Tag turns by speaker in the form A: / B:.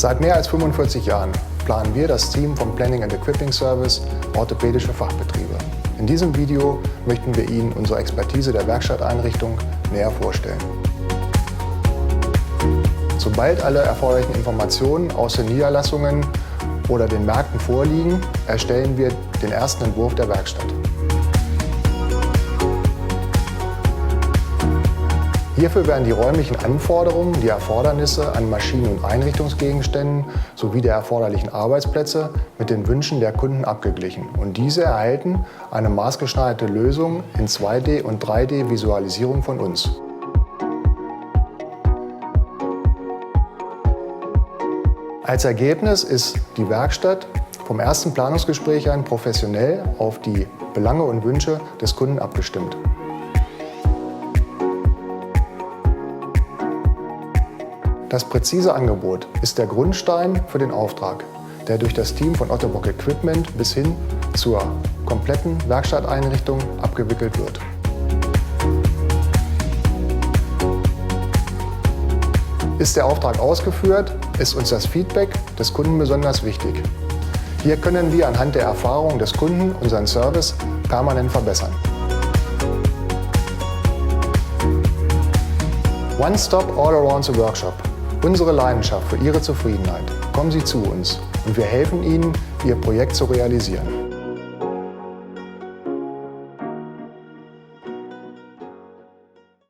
A: Seit mehr als 45 Jahren planen wir, das Team vom Planning and Equipping Service, orthopädische Fachbetriebe. In diesem Video möchten wir Ihnen unsere Expertise der Werkstatteinrichtung näher vorstellen. Sobald alle erforderlichen Informationen aus den Niederlassungen oder den Märkten vorliegen, erstellen wir den ersten Entwurf der Werkstatt. Hierfür werden die räumlichen Anforderungen, die Erfordernisse an Maschinen- und Einrichtungsgegenständen sowie der erforderlichen Arbeitsplätze mit den Wünschen der Kunden abgeglichen und diese erhalten eine maßgeschneiderte Lösung in 2D- und 3D-Visualisierung von uns. Als Ergebnis ist die Werkstatt vom ersten Planungsgespräch an professionell auf die Belange und Wünsche des Kunden abgestimmt. Das präzise Angebot ist der Grundstein für den Auftrag, der durch das Team von Otto Bock Equipment bis hin zur kompletten Werkstatteinrichtung abgewickelt wird. Ist der Auftrag ausgeführt, ist uns das Feedback des Kunden besonders wichtig. Hier können wir anhand der Erfahrung des Kunden unseren Service permanent verbessern. One Stop All Around the Workshop. Unsere Leidenschaft für Ihre Zufriedenheit. Kommen Sie zu uns und wir helfen Ihnen, Ihr Projekt zu realisieren.